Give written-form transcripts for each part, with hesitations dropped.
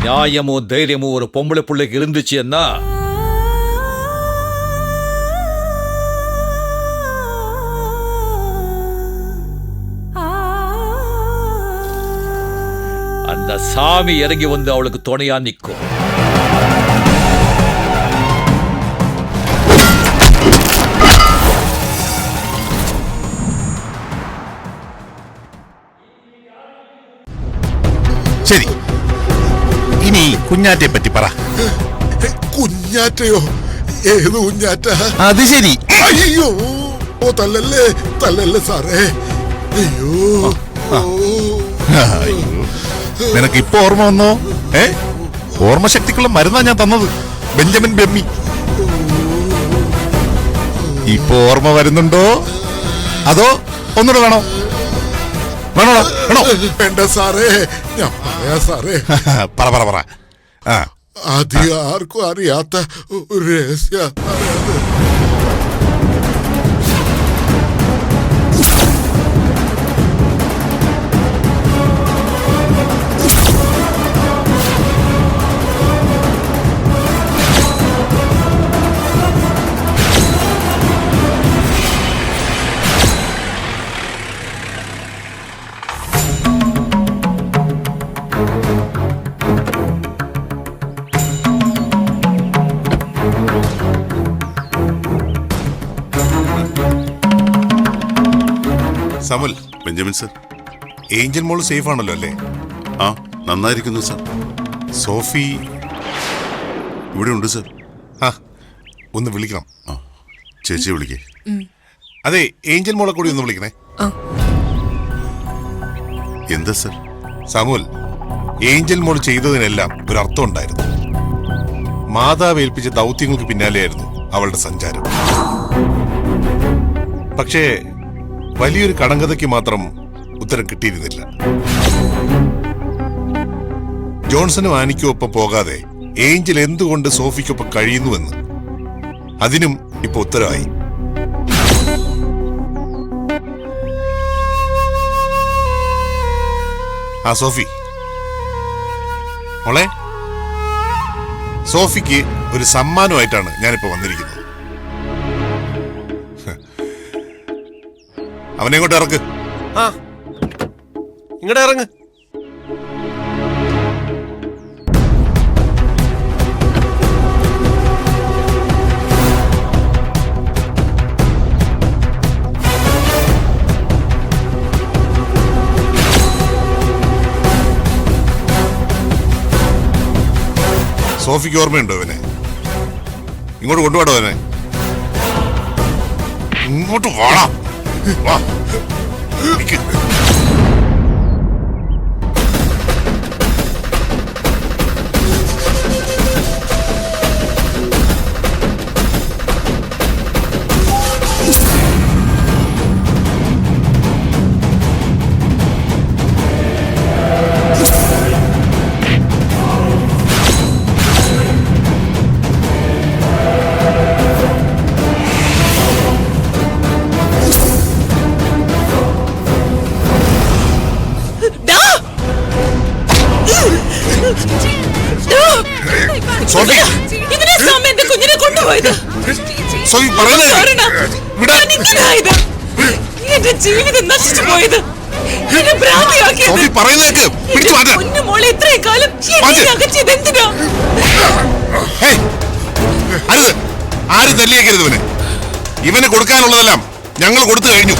நியாயமும் தைரியமும் ஒரு பொம்பளை பிள்ளைக்கு இருந்துச்சுன்னா அந்த சாமி இறங்கி வந்து அவளுக்கு துணையா நிற்கும். ശരി, ഇനി കുഞ്ഞാറ്റെ പറ്റി പറ. കുഞ്ഞാറ്റയോ? ഏത് കുഞ്ഞാറ്റ? അത് ശരി. അയ്യോ, ഓ തല്ലല്ലേ തല്ലല്ലേ സാറേ. അയ്യോ നിനക്ക് ഇപ്പൊ ഓർമ്മ വന്നോ? ഓർമ്മശക്തിക്കുള്ള മരുന്നാ ഞാൻ തന്നത്, ബെഞ്ചമിൻ ബെമ്മി. ഇപ്പൊ ഓർമ്മ വരുന്നുണ്ടോ അതോ ഒന്നുകൂടെ വേണോ? വേണോ? വേണ്ട സാറേ, ഞാൻ പറയാ സാറേ. പറ പറ പറ. അധികം ആർക്കും അറിയാത്ത ഒരു രഹസ്യ. സമൽ, ബെഞ്ചമിൻ സർ, ഏഞ്ചൽ മോള് സേഫ് ആണല്ലോ അല്ലേ? ആ, നന്നായിരിക്കുന്നു സർ. സോഫി ഇവിടെ ഉണ്ട് സർ. ആ, ഒന്ന് വിളിക്കണം. ചേച്ചി വിളിക്കേ. അതെ, ഏഞ്ചൽ മോളെ കൂടി ഒന്ന് വിളിക്കണേ. എന്താ സർ? സാമുൽ, ഏഞ്ചൽ മോൾ ചെയ്തതിനെല്ലാം ഒരു അർത്ഥം ഉണ്ടായിരുന്നു. മാതാവ് ഏൽപ്പിച്ച ദൗത്യങ്ങൾക്ക് പിന്നാലെയായിരുന്നു അവളുടെ സഞ്ചാരം. പക്ഷേ വലിയൊരു കടങ്കഥയ്ക്ക് മാത്രം ഉത്തരം കിട്ടിയിരുന്നില്ല. ജോൺസണും ആനിക്കും ഒപ്പം പോകാതെ ഏഞ്ചൽ എന്തുകൊണ്ട് സോഫിക്കൊപ്പം കഴിയുന്നുവെന്ന് അതിനും ഇപ്പൊ ഉത്തരവായി. ആ സോഫി മോളെ, സോഫിക്ക് ഒരു സമ്മാനമായിട്ടാണ് ഞാനിപ്പോ വന്നിരിക്കുന്നത്. അവനെ ഇങ്ങോട്ട് ഇറക്ക്. ആ, ഇങ്ങോട്ട് ഇറങ്ങ്. സോഫിക്ക് ഓർമ്മയുണ്ടോ അവനെ? ഇങ്ങോട്ട് കൊണ്ടുപോടോ അവനെ. ഇങ്ങോട്ട് വാടാ. വാ. ജീവിതം നശിച്ചു പോയത് മോളെ ഇത്രയും കാലം എന്തിനാ? ആരും തല്ലിയേക്കരുത് ഇവനെ. ഇവന് കൊടുക്കാനുള്ളതെല്ലാം ഞങ്ങൾ കൊടുത്തു കഴിഞ്ഞു.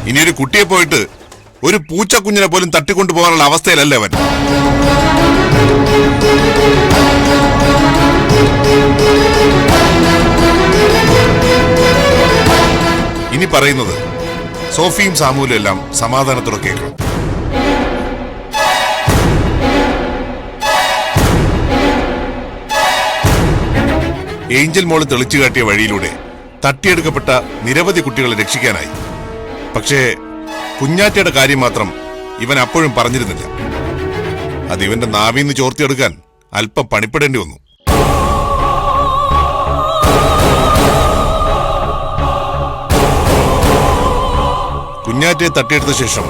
ഇനിയൊരു കുട്ടിയെ പോയിട്ട് ഒരു പൂച്ചക്കുഞ്ഞിനെ പോലും തട്ടിക്കൊണ്ടു പോകാനുള്ള അവസ്ഥയിലല്ല അവൻ. ഇനി പറയുന്നത് സോഫിയും സാമുലും എല്ലാം സമാധാനത്തോടെ കേൾക്കണം. ഏഞ്ചൽ മോള് തെളിച്ചു കാട്ടിയ വഴിയിലൂടെ തട്ടിയെടുക്കപ്പെട്ട നിരവധി കുട്ടികളെ രക്ഷിക്കാനായി. പക്ഷേ കുഞ്ഞാറ്റയുടെ കാര്യം മാത്രം ഇവൻ അപ്പോഴും പറഞ്ഞിരുന്നില്ല. അത് ഇവന്റെ നാവിന്ന് ചോർത്തിയെടുക്കാൻ അല്പം പണിപ്പെടേണ്ടി വന്നു. കുഞ്ഞാറ്റയെ തട്ടിയെടുത്ത ശേഷം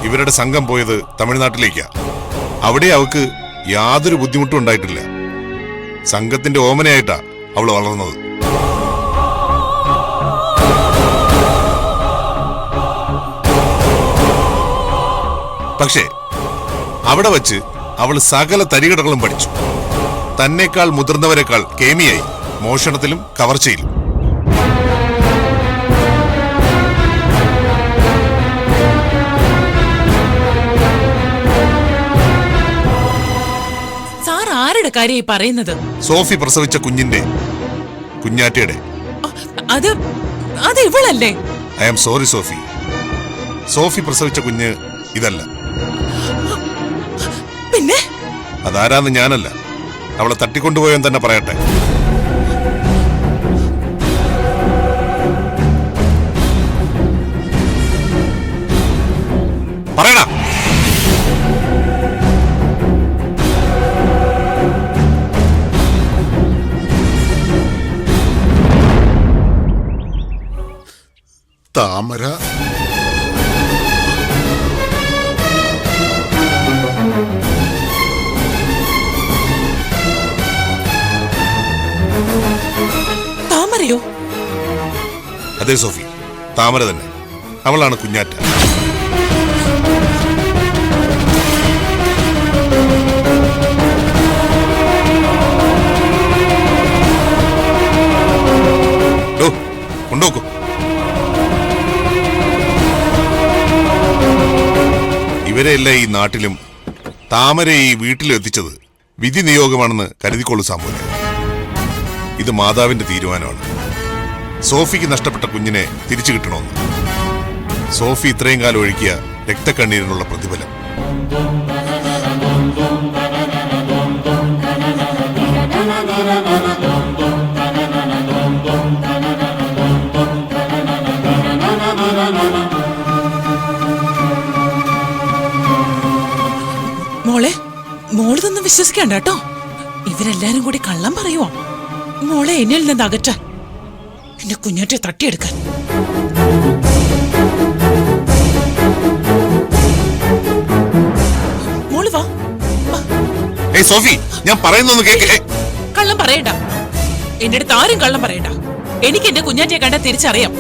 ഇവരുടെ സംഘം പോയത് തമിഴ്നാട്ടിലേക്കാ. അവിടെ അവൾക്ക് യാതൊരു ബുദ്ധിമുട്ടും ഉണ്ടായിട്ടില്ല. സംഘത്തിന്റെ ഓമനയായിട്ടാ അവൾ വളർന്നത്. പക്ഷേ അവിടെ വച്ച് അവൾ സകല തരികടകളും പഠിച്ചു. തന്നേക്കാൾ മുതിർന്നവരെക്കാൾ കേമിയായി മോഷണത്തിലും കവർച്ചയിലും. സാർ ആരുടെ കാര്യം പറയുന്നത്? സോഫി പ്രസവിച്ച കുഞ്ഞാറ്റയുടെ. അത് അത് ഇവളല്ലേ? I am sorry Sophie. Sophie പ്രസവിച്ച കുഞ്ഞ് ഇതല്ല. പിന്നെ അതാരാന്ന് ഞാനല്ല, അവളെ തട്ടിക്കൊണ്ടുപോയെന്ന് തന്നെ പറയട്ടെ. പറയടാ. താമര താമരയോ? അതെ സോഫി, താമര തന്നെ. അവളാണ് കുഞ്ഞാറ്റ. കൊണ്ടുപോക്കോ. ഇവരെല്ലാം ഈ നാട്ടിലും താമരയെ ഈ വീട്ടിലും എത്തിച്ചത് വിധി നിയോഗമാണെന്ന് കരുതിക്കൊള്ളു സാമൂല. ഇത് മാതാവിന്റെ തീരുമാനമാണ്. സോഫിക്ക് നഷ്ടപ്പെട്ട കുഞ്ഞിനെ തിരിച്ചു കിട്ടണമെന്ന്. സോഫി ഇത്രയും കാലം ഒഴുക്കിയ രക്തക്കണ്ണീരിനുള്ള പ്രതിഫലം. മോളിതൊന്നും വിശ്വസിക്കണ്ട കേട്ടോ. ഇവരെല്ലാരും കൂടി കള്ളം പറയുവോ? മോളെ എന്നിൽ നിന്ന് അകറ്റാൻ, എന്റെ കുഞ്ഞാറ്റെ തട്ടിയെടുക്കാൻ. മോള് വാ. സോഫി, ഞാൻ പറയുന്നൊന്ന് കേക്ക്. കള്ളം പറയണ്ട. എന്റെ അടുത്ത് ആരും കള്ളം പറയണ്ട. എനിക്ക് എന്റെ കുഞ്ഞാറ്റെ കണ്ട തിരിച്ചറിയാം.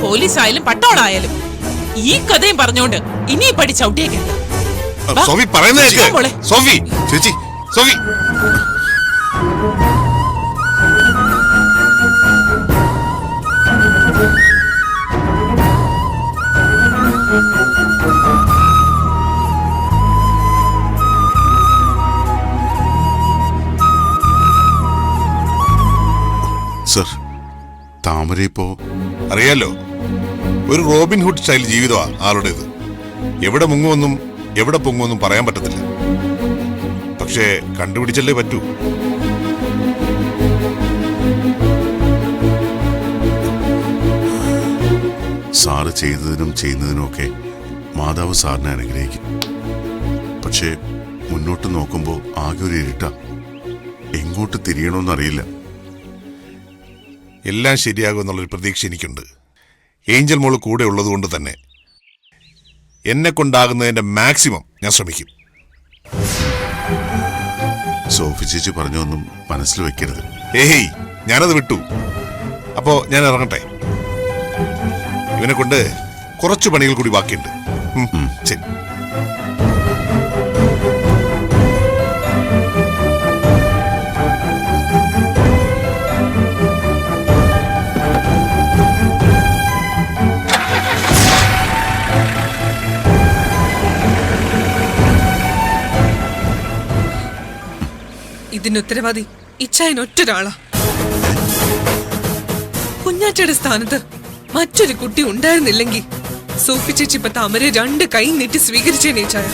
പോലീസ് ആയാലും പട്ടാളായാലും ഈ കഥയും പറഞ്ഞോണ്ട് ഇനി പടി ചവിട്ടിയേക്കണ്ട. സോഫി പറയുന്നത് സോഫി, ചേച്ചി, സോഫി. സർ, താമര ഇപ്പോ അറിയാലോ, ഒരു റോബിൻഹുഡ് സ്റ്റൈൽ ജീവിതമാണ് ആളുടേത്. എവിടെ മുങ്ങുമെന്നും എവിടെ പൊങ്ങുമെന്നും പറയാൻ പറ്റത്തില്ല. പക്ഷേ കണ്ടുപിടിച്ചല്ലേ പറ്റൂ. സാറ് ചെയ്തതിനും ചെയ്യുന്നതിനുമൊക്കെ മാതാവ് സാറിനെ അനുഗ്രഹിക്കും. പക്ഷേ മുന്നോട്ട് നോക്കുമ്പോൾ ആകെ ഒരു ഇരുട്ട. എങ്ങോട്ട് തിരിയണമെന്നറിയില്ല. എല്ലാം ശരിയാകുമെന്നുള്ളൊരു പ്രതീക്ഷ എനിക്കുണ്ട്. ഏഞ്ചൽ മോള് കൂടെ ഉള്ളതുകൊണ്ട് തന്നെ എന്നെ കൊണ്ടാകുന്നതിന്റെ മാക്സിമം ഞാൻ ശ്രമിക്കും. സോഫി ചേച്ചി പറഞ്ഞൊന്നും മനസ്സിൽ വെക്കരുത്. ഏയ്, ഞാനത് വിട്ടു. അപ്പോ ഞാൻ ഇറങ്ങട്ടെ. ഇവനെ കൊണ്ട് കുറച്ചു പണികൾ കൂടി ബാക്കിയുണ്ട്. ശരി. ഇതിന് ഉത്തരവാദി ഇച്ഛായൻ ഒറ്റൊരാളാ. കുഞ്ഞാറ്റയുടെ സ്ഥാനത്ത് മറ്റൊരു കുട്ടി ഉണ്ടായിരുന്നില്ലെങ്കിൽ സോഫി ചേച്ചി ഇപ്പൊ താമരെ 2 കൈ നീട്ടി സ്വീകരിച്ചേനെ ഇച്ഛായ.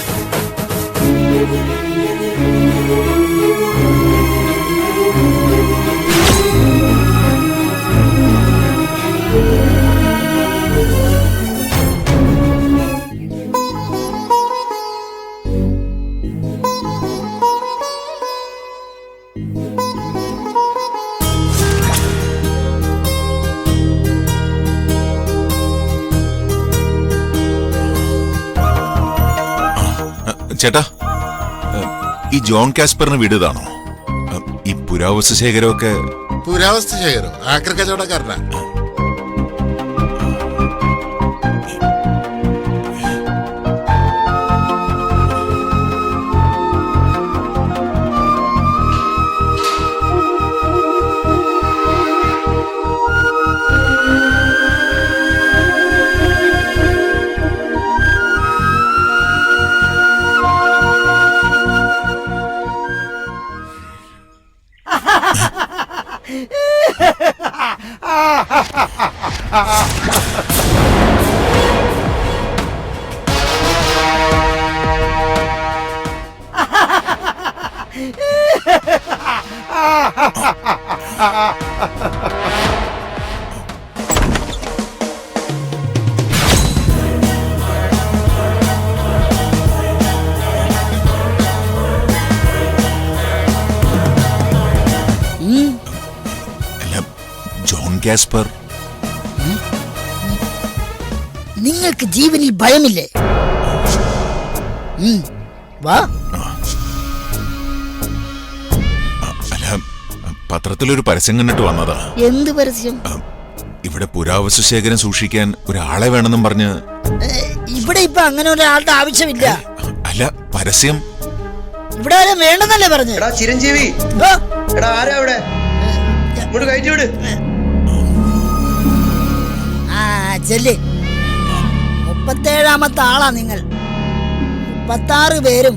ചേട്ടാ, ഈ ജോൺ കാസ്പറിന് വീട് ഇതാണോ? ഈ പുരാവസ്തു ശേഖരമൊക്കെ പുരാവസ്തു ശേഖരോ? ആക്രി കച്ചവടക്കാരനാ? അല്ല, ജോൺ കാസ്പർ നിങ്ങൾക്ക് ജീവനിൽ ഭയമില്ലേ? വാ. അല്ല, പത്രത്തിലൊരു പരസ്യം കണ്ടിട്ട് വന്നതാ. എന്ത് പരസ്യം? ഇവിടെ പുരാവസ്തു ശേഖരം സൂക്ഷിക്കാൻ ഒരാളെ വേണമെന്നും പറഞ്ഞ്. ഇവിടെ ഇപ്പൊ അങ്ങനെ ഒരാളുടെ ആവശ്യമില്ല. അല്ല, പരസ്യം ഇവിടെ ആരും വേണ്ടെന്നല്ലേ പറഞ്ഞു? ചിരഞ്ജീവി, എടാ ആരാ അവിടെ? ഇങ്ങോട്ട് കയറ്റി വിട്. ആ ചെല്ല്. 37ാമത്തെ ആളാ നിങ്ങൾ. 36 പേരും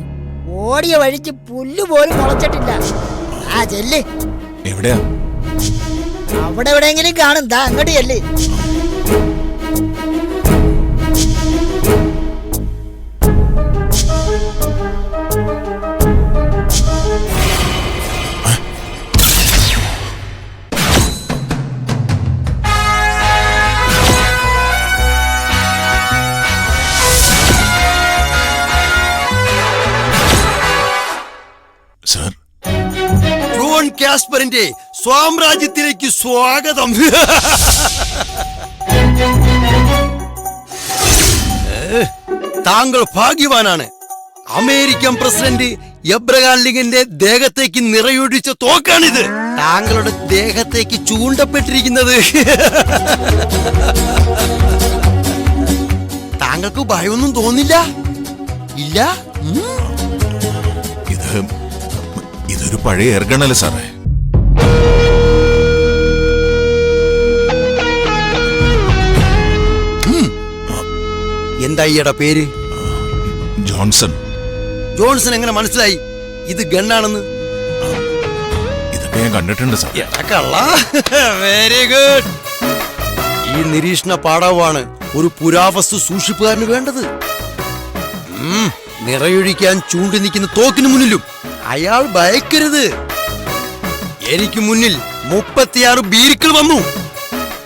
ഓടിയ വഴിക്ക് പുല്ല് പോലും മുളച്ചിട്ടില്ല. ആ ചെല്ല്. എവിടെയാ? അവിടെ എവിടെയെങ്കിലും കാണും. ദാ അങ്ങോട്ട് ചെല്ല്. സർ, ജോൺ കാസ്പറിന്റെ സാമ്രാജ്യത്തിലേക്ക് സ്വാഗതം. താങ്കൾ ഭാഗ്യവാനാണ്. അമേരിക്കൻ പ്രസിഡന്റ് എബ്രഹാം ലിങ്കന്റെ ദേഹത്തേക്ക് നിറയൊഴിച്ച തോക്കാണിത്. താങ്കളുടെ ദേഹത്തേക്ക് ചൂണ്ടപ്പെട്ടിരിക്കുന്നത്. താങ്കൾക്ക് ഭയമൊന്നും തോന്നില്ല? ഇല്ല? ഇതൊരു പഴയ എയർഗണല്ലേ സാറേ? എന്താ ഈയുടെ പേര്? ജോൺസൺ. ജോൺസൺ എങ്ങനെ മനസ്സിലായി ഇത് ഗണ്ണാണെന്ന്? ഇതൊക്കെ ഞാൻ കണ്ടിട്ടുണ്ട് സാർ. Very good. ഈ നിരീക്ഷണ പാഠമാണ് ഒരു പുരാവസ്തു സൂക്ഷിപ്പുകാരന് വേണ്ടത്. നിറയൊഴിക്കാൻ ചൂണ്ടി നിൽക്കുന്ന തോക്കിന് മുന്നിലും അയാൾ ഭയക്കരുത്. എനിക്ക് മുന്നിൽ 36 ബീരുക്കൾ വന്നു.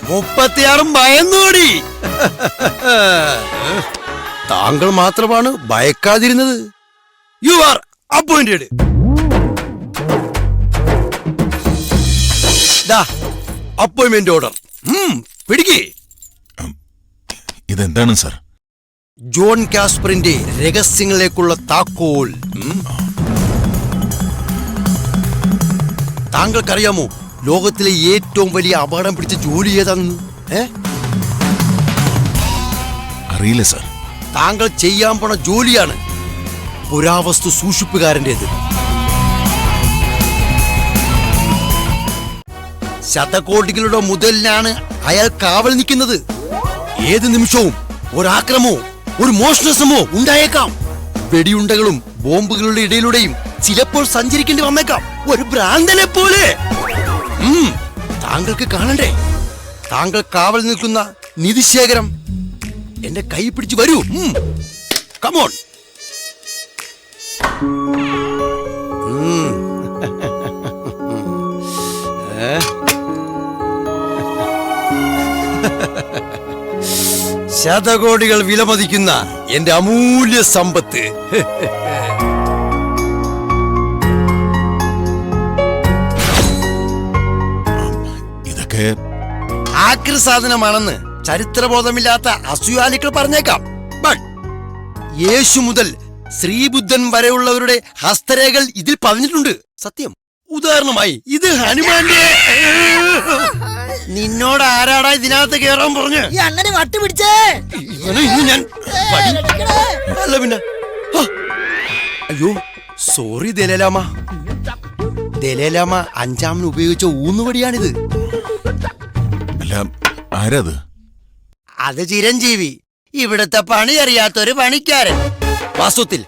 36 ഭയന്നോടി. താങ്കൾ മാത്രമാണ് ഭയക്കാതിരുന്നത്. You are appointed. Appointment order. പിടിക്കേ. ഇതെന്താണ് സാർ? ജോൺ കാസ്പറിന്റെ രഹസ്യങ്ങളിലേക്കുള്ള താക്കോൽ. താങ്കൾക്കറിയാമോ ലോകത്തിലെ ഏറ്റവും വലിയ അപകടം പിടിച്ച ജോലി ഏതാണെന്ന്? അറിയില്ല സാർ. താങ്കൾ ചെയ്യാൻ പോണ ജോലിയാണ് പുരാവസ്തു സൂക്ഷിപ്പുകാരൻ്റെത്. ശതകോടികളുടെ മുതലിനാണ് അയാൾ കാവൽ നിൽക്കുന്നത്. ഏത് നിമിഷവും ഒരാക്രമമോ ഒരു മോഷണശ്രമോ ഉണ്ടായേക്കാം. വെടിയുണ്ടകളും ബോംബുകളുടെ ഇടയിലൂടെയും ചിലപ്പോൾ സഞ്ചരിക്കേണ്ടി വന്നേക്കാം. ഒരു ഭ്രാന്തനെ പോലെ. താങ്കൾക്ക് കാണണ്ടേ? താങ്കൾ കാവൽ നിൽക്കുന്ന നിധിശേഖരം എന്റെ കൈ പിടിച്ച് വരൂ. കമോൺ. ശതകോടികൾ വിലമതിക്കുന്ന എന്റെ അമൂല്യ സമ്പത്ത്. ഇതൊക്കെ ആക്രി സാധനമാണെന്ന് ചരിത്രബോധമില്ലാത്ത അസൂയാലികൾ പറഞ്ഞേക്കാം. ബട്ട് യേശു മുതൽ ശ്രീബുദ്ധൻ വരെയുള്ളവരുടെ ഹസ്തരേഖകൾ ഇതിൽ പതിഞ്ഞിട്ടുണ്ട്. സത്യം. ഉദാഹരണമായി ഇത് ഹനുമാന്റെ. നിന്നോട് ആരാടാ ഇതിനകത്ത് കേറാൻ പറഞ്ഞു? ഈ അണ്ണനെ വട്ടി പിടിച്ചേ. ഇവനെ ഇന്ന് ഞാൻ അല്ല പിന്നെ. അയ്യോ സോറി ദലൈലാമ. ദലൈലാമ അഞ്ചാമന് ഉപയോഗിച്ച ഊന്നുവടിയാണിത്. അല്ല ആരാത്? അത് ചിരഞ്ജീവി, ഇവിടുത്തെ പണി അറിയാത്തൊരു പണിക്കാരൻ. വാസ്തവത്തിൽ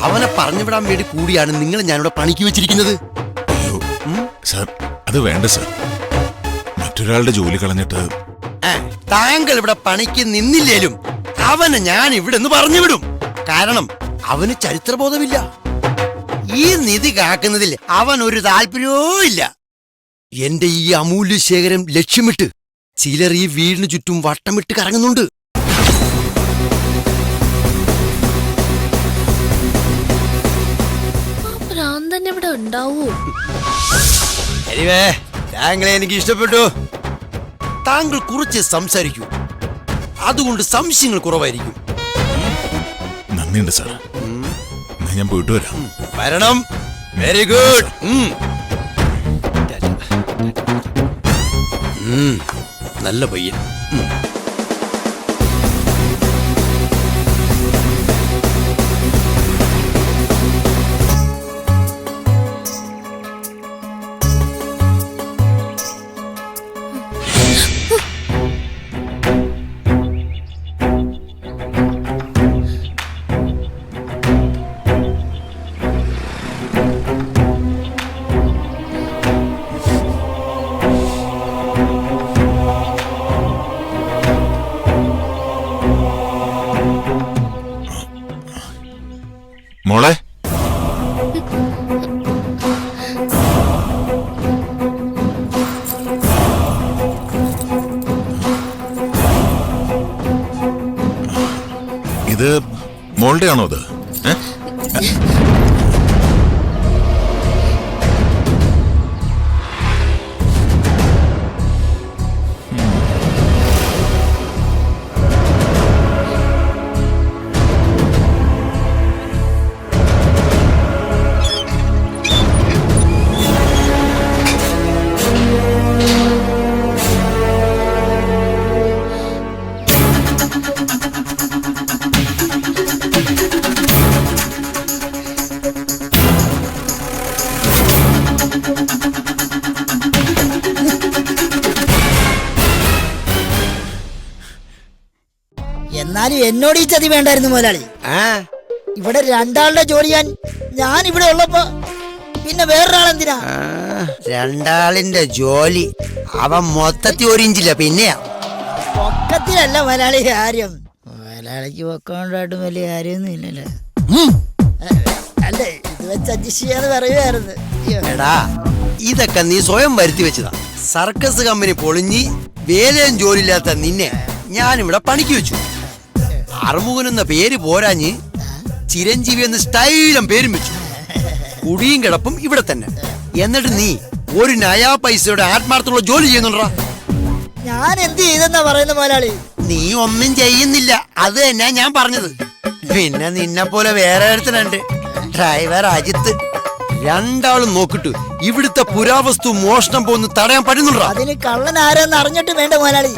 അവനെ പറഞ്ഞുവിടാൻ വേണ്ടി കൂടിയാണ് നിങ്ങൾ ഞാനിവിടെ പണിക്ക് വെച്ചിരിക്കുന്നത്. അയ്യോ സാർ, അത് വേണ്ട സാർ. മറ്റൊരാളുടെ ജോലി കളഞ്ഞിട്ട്. താങ്കൾ ഇവിടെ പണിക്ക് നിന്നില്ലേലും അവനെ ഞാൻ ഇവിടെ നിന്ന് പറഞ്ഞുവിടും. കാരണം അവന് ചരിത്രബോധമില്ല. ഈ നിധി കാക്കുന്നതിൽ അവൻ ഒരു താല്പര്യവും ഇല്ല. എന്റെ ഈ അമൂല്യ ശേഖരം ലക്ഷ്യമിട്ട് ചിലർ ഈ വീടിന് ചുറ്റും വട്ടമിട്ട് കറങ്ങുന്നുണ്ട്. ഇവിടെ ഉണ്ടാവൂ. താങ്കളെ എനിക്ക് ഇഷ്ടപ്പെട്ടു. താങ്കൾ കുറച്ച് സംസാരിക്കൂ, അതുകൊണ്ട് സംശയങ്ങൾ കുറവായിരിക്കും. നന്ദിയുണ്ട് സാർ. എന്നാ ഞാൻ പോയിട്ട് വരാം. വരണം. Very good. നല്ല പയ്യൻ. മോളെ, ഇത് മോളുടെ ആണോ അത്? എന്നാലും എന്നോട് ഈ ചതി വേണ്ടായിരുന്നു മുതലാളി. ഇവിടെ രണ്ടാളുടെ ജോലി ഞാൻ ഇവിടെ ഉള്ളപ്പോ പിന്നെ വേറൊരാളെന്തിനാ? രണ്ടാളിന്റെ ജോലി അവൻ മൊത്തത്തിൽ ഒരു ഇഞ്ചില്ല. പിന്നെയാ പൊക്കത്തിലല്ല മുതലാളി കാര്യം. മുതലാളിക്ക് പൊക്കോണ്ടായിട്ടും വലിയ കാര്യമൊന്നും ഇല്ലല്ലോ. അല്ലേ, ഇത് വെച്ച് അഡ്ജസ്റ്റ് ചെയ്യാന്ന് പറയുമായിരുന്നു. എടാ, ഇതൊക്കെ നീ സ്വയം വരുത്തി വെച്ചതാ. സർക്കസ് കമ്പനി പൊളിഞ്ഞ് വേലയും ജോലിയില്ലാത്ത നിന്നെ ഞാനിവിടെ പണിക്ക് വെച്ചു. അറുമുഖൻ എന്ന പേര് പോരാഞ്ഞ് ചിരഞ്ജീവി എന്ന സ്റ്റൈലും പേരും വെച്ചു. കുടിയും കിടപ്പും ഇവിടെ തന്നെ. എന്നിട്ട് നീ ഒരു നയാ പൈസയുടെ ആത്മാർത്ഥമുള്ള ജോലി ചെയ്യുന്നുണ്ടാ. ഞാൻ എന്ത് ചെയ്തെന്നാ പറയുന്ന മുതലാളി? നീ ഒന്നും ചെയ്യുന്നില്ല, അത് തന്നെ ഞാൻ പറഞ്ഞത്. പിന്നെ നിന്നെ പോലെ വേറെ ഒരുത്തനുണ്ട്, ഡ്രൈവർ അജിത്ത്. രണ്ടാളും നോക്കിട്ട് ഇവിടുത്തെ പുരാവസ്തു മോഷണം പോകുന്ന തടയാൻ പറ്റുന്നുണ്ടോ? അതിന് കള്ളൻ ആരെന്ന് അറിഞ്ഞിട്ട് വേണ്ട മുതലാളി.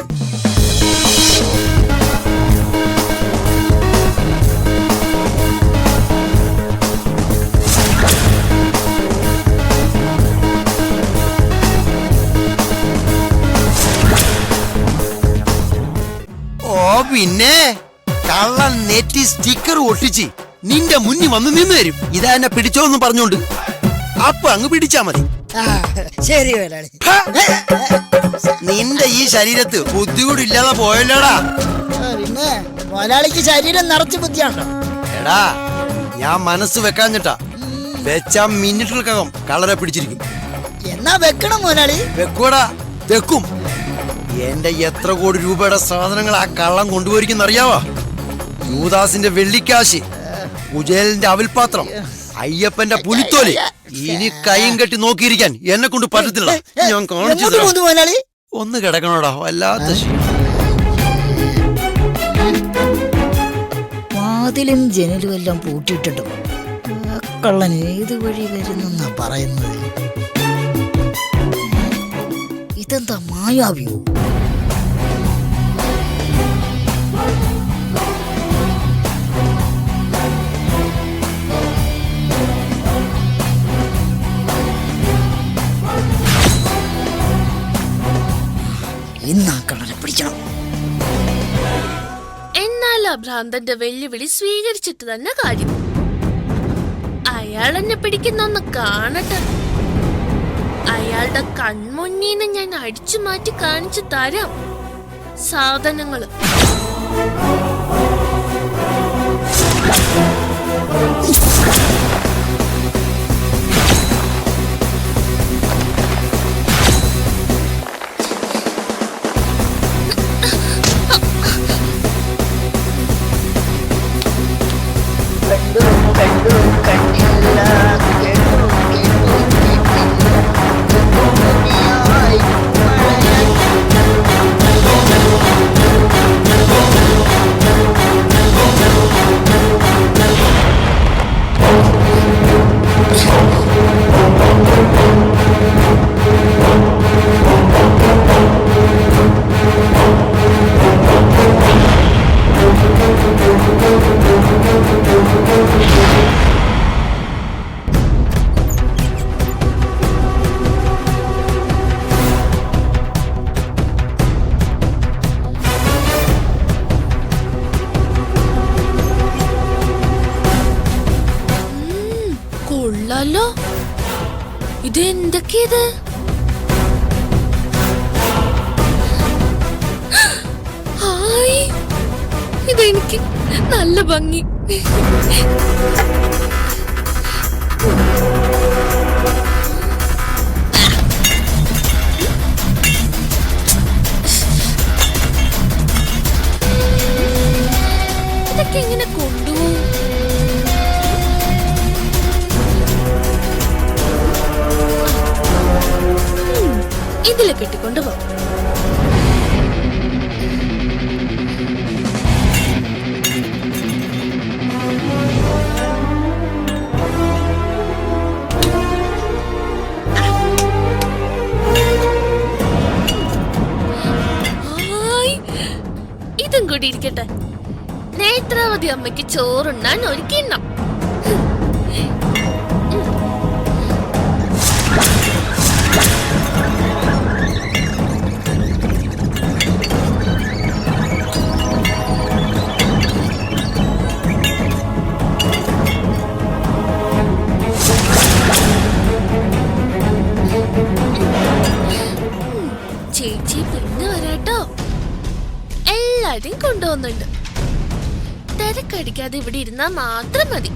ഓ പിന്നെ കള്ളൻ നെറ്റി സ്റ്റിക്കർ ഒട്ടിച്ച് നിന്റെ മുന്നിൽ വന്ന് നിന്ന് തരും. ഇതാ എന്നെ പിടിച്ചോന്ന് പറഞ്ഞോണ്ട് അപ്പൊ അങ്ങ് പിടിച്ചാ മതി. ശരി മുതലാളി. നിന്റെ ഈ ശരീരത്ത് ബുദ്ധികൂടി ഇല്ലാതെ പോയല്ലോടാ. പിന്നെ മുതലാളിക്ക് ശരീരം നിറച്ച് ബുദ്ധിയാണോ? എടാ, ഞാൻ മനസ്സ് വെക്കാഞ്ഞിട്ടാ. വെച്ചാ മിനിറ്റുകൾക്കകം കള്ളനെ പിടിച്ചിരിക്കും. എന്നാ വെക്കണം മുതലാളി. വെക്കൂടാ, വെക്കും. എന്റെ എത്ര കോടി രൂപയുടെ സാധനങ്ങൾ ആ കള്ളം കൊണ്ടുപോയിരിക്കുന്ന അറിയാവാ? യൂദാസിന്റെ വെള്ളിക്കാശ്, കുചേലിന്റെ അവിൽപാത്രം, അയ്യപ്പന്റെ പുലിത്തോലി. ഇനി കൈയും കെട്ടി നോക്കിയിരിക്കാൻ എന്നെ കൊണ്ട് പറ്റത്തില്ല. ഞാൻ കാണിച്ചു മുതലാളി. ഒന്ന് കിടക്കണോടാ, വല്ലാത്ത വാതിലും ജനലും എല്ലാം പൂട്ടിയിട്ടിട്ടും ആ കള്ളൻ ഏത് വഴി വരുന്നെന്നാ പറയുന്നത്. ഇതെന്താ മായാവിയോ? ഇന്ന് ആ കള്ളനെ പിടിക്കണം. എന്നാൽ ആ ഭ്രാന്തന്റെ വെല്ലുവിളി സ്വീകരിച്ചിട്ട് തന്നെ കാര്യം. അയാൾ എന്നെ പിടിക്കുന്നൊന്ന് കാണട്ടെ. അയാളുടെ കൺമുന്നീന്ന് ഞാൻ അടിച്ചു മാറ്റി കാണിച്ചു തരാം സാധനങ്ങള്. കൊള്ളാലോ, ഇതെന്തൊക്കെയത്? ഹായ്, ഇതെനിക്ക് നല്ല ഭംഗി. ഇതൊക്കെ എങ്ങനെ കൊണ്ടുപോകും? ഇതിലെ കെട്ടിക്കൊണ്ടു പോ. ഇതും കൂടി ഇരിക്കട്ടെ. നേത്രാവതി അമ്മയ്ക്ക് ചോറുണ്ണാൻ ഒരുക്കിണ്ണ. ചേച്ചി പിന്നെ വരാട്ടോ. എല്ലാരെയും കൊണ്ടുപോകുന്നുണ്ട്. തിരക്കടിക്കാതെ ഇവിടെ ഇരുന്നാ മാത്രം മതി.